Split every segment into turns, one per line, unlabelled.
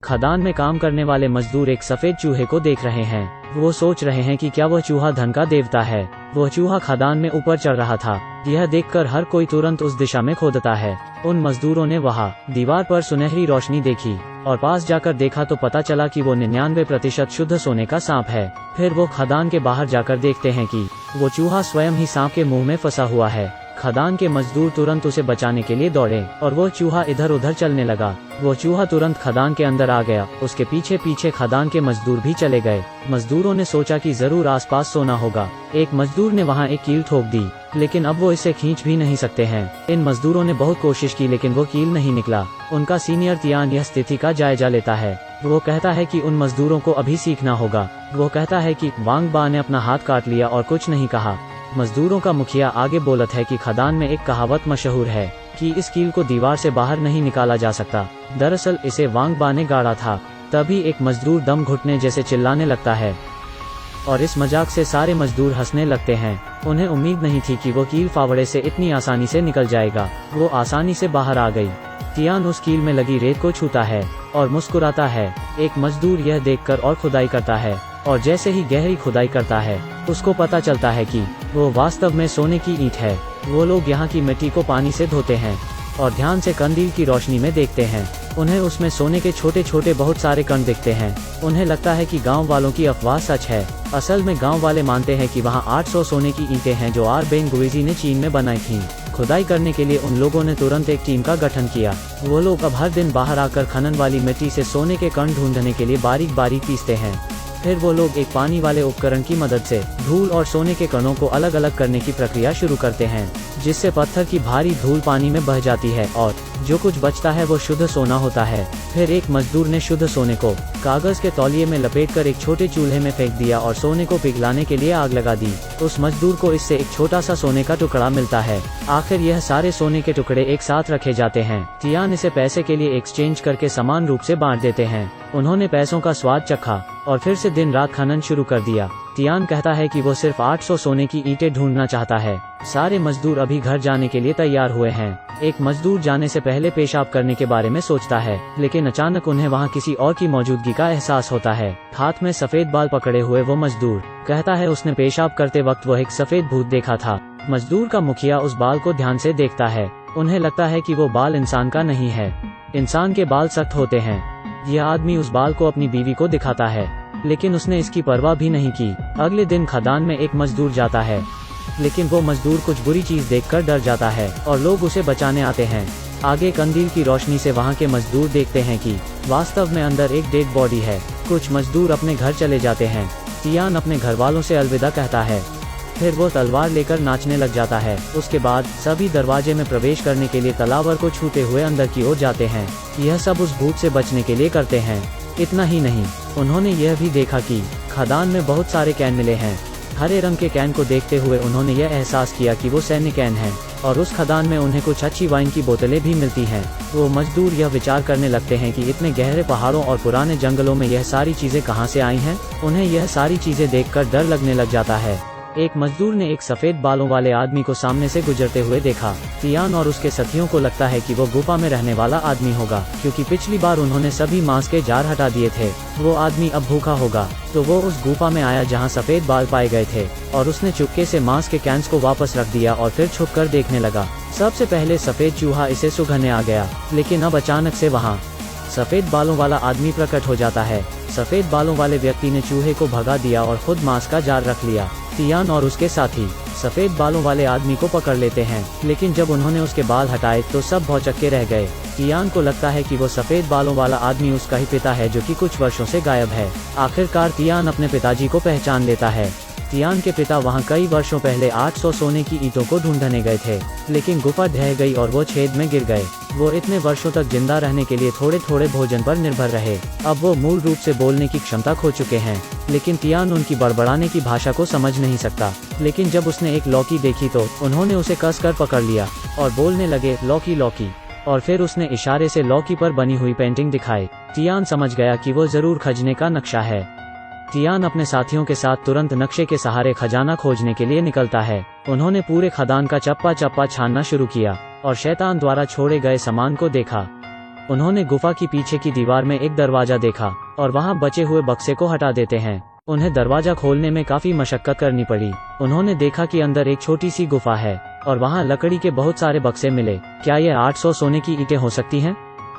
खदान में काम करने वाले मजदूर एक सफेद चूहे को देख रहे हैं। वो सोच रहे हैं कि क्या वह चूहा धन का देवता है। वह चूहा खदान में ऊपर चढ़ रहा था। यह देखकर हर कोई तुरंत उस दिशा में खोदता है। उन मजदूरों ने वहाँ दीवार पर सुनहरी रोशनी देखी और पास जाकर देखा तो पता चला कि वो 99% शुद्ध सोने का सांप है। फिर वो खदान के बाहर जाकर देखते हैं कि वो चूहा स्वयं ही सांप के मुंह में फंसा हुआ है। खदान के मजदूर तुरंत उसे बचाने के लिए दौड़े और वो चूहा इधर उधर चलने लगा। वो चूहा तुरंत खदान के अंदर आ गया। उसके पीछे पीछे खदान के मजदूर भी चले गए। मजदूरों ने सोचा कि जरूर आसपास सोना होगा। एक मजदूर ने वहाँ एक कील ठोक दी, लेकिन अब वो इसे खींच भी नहीं सकते हैं। इन मजदूरों ने बहुत कोशिश की, लेकिन वो कील नहीं निकला। उनका सीनियर तियान यह स्थिति का जायजा लेता है। वो कहता है कि उन मजदूरों को अभी सीखना होगा। वो कहता है कि वांग बा ने अपना हाथ काट लिया और कुछ नहीं कहा। मजदूरों का मुखिया आगे बोलत है कि खदान में एक कहावत मशहूर है कि इस कील को दीवार से बाहर नहीं निकाला जा सकता। दरअसल इसे वांग बा ने गाड़ा था। तभी एक मजदूर दम घुटने जैसे चिल्लाने लगता है और इस मजाक से सारे मजदूर हंसने लगते हैं। उन्हें उम्मीद नहीं थी कि वो कील फावड़े से इतनी आसानी से निकल जाएगा। वो आसानी से बाहर आ गई। तियान उस कील में लगी रेत को छूता है और मुस्कुराता है। एक मजदूर यह देखकर और खुदाई करता है और जैसे ही गहरी खुदाई करता है उसको पता चलता है कि वो वास्तव में सोने की ईंट है। वो लोग यहाँ की मिट्टी को पानी से धोते हैं और ध्यान से कंदील की रोशनी में देखते हैं। उन्हें उसमें सोने के छोटे छोटे बहुत सारे कण दिखते हैं। उन्हें लगता है कि गांव वालों की अफवाह सच है। असल में गांव वाले मानते हैं कि वहाँ 800 सोने की ईंटें हैं जो आर-बेंग गुइजी ने चीन में बनाई थीं। खुदाई करने के लिए उन लोगों ने तुरंत एक टीम का गठन किया। वो लोग अब हर दिन बाहर आकर खनन वाली मिट्टी से सोने के कण ढूंढने के लिए बारीक बारीक पीसते हैं। फिर वो लोग एक पानी वाले उपकरण की मदद से धूल और सोने के कणों को अलग अलग करने की प्रक्रिया शुरू करते हैं, जिससे पत्थर की भारी धूल पानी में बह जाती है और जो कुछ बचता है वो शुद्ध सोना होता है। फिर एक मजदूर ने शुद्ध सोने को कागज के तौलिए में लपेटकर एक छोटे चूल्हे में फेंक दिया और सोने को पिघलाने के लिए आग लगा दी। उस मजदूर को इससे एक छोटा सा सोने का टुकड़ा मिलता है। आखिर यह सारे सोने के टुकड़े एक साथ रखे जाते हैं। तियान इसे पैसे के लिए एक्सचेंज करके समान रूप से बांट देते हैं। उन्होंने पैसों का स्वाद चखा और फिर से दिन रात खनन शुरू कर दिया। तियान कहता है कि वो सिर्फ 800 सोने की ईंटें ढूंढना चाहता है। सारे मजदूर अभी घर जाने के लिए तैयार हुए हैं। एक मजदूर जाने से पहले पेशाब करने के बारे में सोचता है, लेकिन अचानक उन्हें वहाँ किसी और की मौजूदगी का एहसास होता है। हाथ में सफेद बाल पकड़े हुए वो मजदूर कहता है उसने पेशाब करते वक्त वो एक सफेद भूत देखा था। मजदूर का मुखिया उस बाल को ध्यान से देखता है। उन्हें लगता है कि वो बाल इंसान का नहीं है। इंसान के बाल सख्त होते हैं। यह आदमी उस बाल को अपनी बीवी को दिखाता है, लेकिन उसने इसकी परवाह भी नहीं की। अगले दिन खदान में एक मजदूर जाता है, लेकिन वो मजदूर कुछ बुरी चीज देखकर डर जाता है और लोग उसे बचाने आते हैं। आगे कंदील की रोशनी से वहाँ के मजदूर देखते हैं कि वास्तव में अंदर एक डेड बॉडी है। कुछ मजदूर अपने घर चले जाते हैं। तियान अपने घर वालों से अलविदा कहता है। फिर वो तलवार लेकर नाचने लग जाता है। उसके बाद सभी दरवाजे में प्रवेश करने के लिए तलावर को छूते हुए अंदर की ओर जाते हैं। यह सब उस भूत से बचने के लिए करते हैं। इतना ही नहीं, उन्होंने यह भी देखा कि खदान में बहुत सारे कैन मिले हैं। हरे रंग के कैन को देखते हुए उन्होंने यह एहसास किया कि वो सैन्य कैन हैं और उस खदान में उन्हें कुछ अच्छी वाइन की बोतलें भी मिलती हैं। वो मजदूर यह विचार करने लगते हैं कि इतने गहरे पहाड़ों और पुराने जंगलों में यह सारी चीजें कहाँ से आई हैं। उन्हें यह सारी चीजें देखकर डर लगने लग जाता है। एक मजदूर ने एक सफेद बालों वाले आदमी को सामने से गुजरते हुए देखा। तियान और उसके साथियों को लगता है कि वो गुफा में रहने वाला आदमी होगा, क्योंकि पिछली बार उन्होंने सभी मांस के जार हटा दिए थे। वो आदमी अब भूखा होगा, तो वो उस गुफा में आया जहां सफेद बाल पाए गए थे और उसने चुपके से मांस के कैंस को वापस रख दिया और फिर छुपकर देखने लगा। सबसे पहले सफेद चूहा इसे सुंघने आ गया, लेकिन अब अचानक से वहाँ सफेद बालों वाला आदमी प्रकट हो जाता है। सफेद बालों वाले व्यक्ति ने चूहे को भगा दिया और खुद मांस का जार रख लिया। तियान और उसके साथी सफेद बालों वाले आदमी को पकड़ लेते हैं, लेकिन जब उन्होंने उसके बाल हटाए तो सब भौचक्के रह गए। तियान को लगता है कि वो सफेद बालों वाला आदमी उसका ही पिता है, जो कि कुछ वर्षों से गायब है। आखिरकार तियान अपने पिताजी को पहचान लेता है। तियान के पिता वहां कई वर्षों पहले 800 सोने की ईंटों को ढूंढने गए थे, लेकिन गुफा ढह गई और वो छेद में गिर गए। वो इतने वर्षों तक जिंदा रहने के लिए थोड़े थोड़े भोजन पर निर्भर रहे। अब वो मूल रूप से बोलने की क्षमता खो चुके हैं, लेकिन तियान उनकी बड़बड़ाने की भाषा को समझ नहीं सकता। लेकिन जब उसने एक लौकी देखी तो उन्होंने उसे कसकर पकड़ लिया और बोलने लगे, लौकी लौकी। और फिर उसने इशारे से लौकी पर बनी हुई पेंटिंग दिखाई। तियान समझ गया कि वो जरूर खजने का नक्शा है। तियान अपने साथियों के साथ तुरंत नक्शे के सहारे खजाना खोजने के लिए निकलता है। उन्होंने पूरे खदान का चप्पा चप्पा छानना शुरू किया और शैतान द्वारा छोड़े गए सामान को देखा। उन्होंने गुफा की पीछे की दीवार में एक दरवाजा देखा और वहाँ बचे हुए बक्से को हटा देते हैं। उन्हें दरवाजा खोलने में काफी मशक्कत करनी पड़ी। उन्होंने देखा कि अंदर एक छोटी सी गुफा है और वहाँ लकड़ी के बहुत सारे बक्से मिले। क्या यह 800 सोने की ईंटें हो सकती हैं?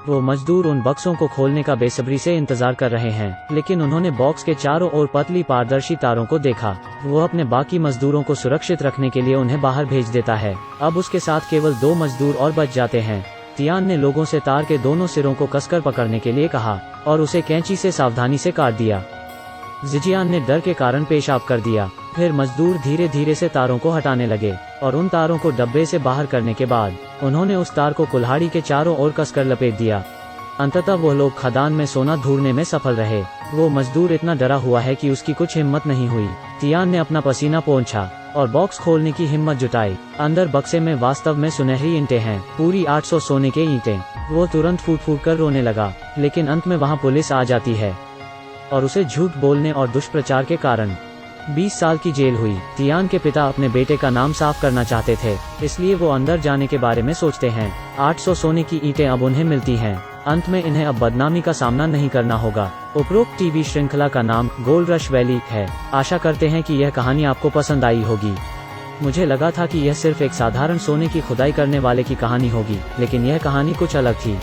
वो मजदूर उन बक्सों को खोलने का बेसब्री से इंतजार कर रहे हैं, लेकिन उन्होंने बॉक्स के चारों ओर पतली पारदर्शी तारों को देखा। वो अपने बाकी मजदूरों को सुरक्षित रखने के लिए उन्हें बाहर भेज देता है। अब उसके साथ केवल 2 मजदूर और बच जाते हैं। तियान ने लोगों से तार के दोनों सिरों को कसकर पकड़ने के लिए कहा और उसे कैंची से सावधानी से काट दिया। जिजियान ने डर के कारण पेशाब कर दिया। फिर मजदूर धीरे धीरे से तारों को हटाने लगे और उन तारों को डब्बे से बाहर करने के बाद उन्होंने उस तार को कुल्हाड़ी के चारों ओर कसकर लपेट दिया। अंततः वो लोग खदान में सोना ढूंढने में सफल रहे। वो मजदूर इतना डरा हुआ है कि उसकी कुछ हिम्मत नहीं हुई। तियान ने अपना पसीना पोंछा और बॉक्स खोलने की हिम्मत जुटाई। अंदर बक्से में वास्तव में सुनहरी ईंटें हैं, पूरी 800 सोने के ईंटें। वो तुरंत फूट फूट कर रोने लगा, लेकिन अंत में वहाँ पुलिस आ जाती है और उसे झूठ बोलने और दुष्प्रचार के कारण 20 साल की जेल हुई। तियान के पिता अपने बेटे का नाम साफ करना चाहते थे, इसलिए वो अंदर जाने के बारे में सोचते हैं। 800 सोने की ईंटें अब उन्हें मिलती हैं। अंत में इन्हें अब बदनामी का सामना नहीं करना होगा। उपरोक्त टीवी श्रृंखला का नाम गोल्ड रश वैली है। आशा करते हैं कि यह कहानी आपको पसंद आई होगी। मुझे लगा था कि यह सिर्फ एक साधारण सोने की खुदाई करने वाले की कहानी होगी, लेकिन यह कहानी कुछ अलग थी।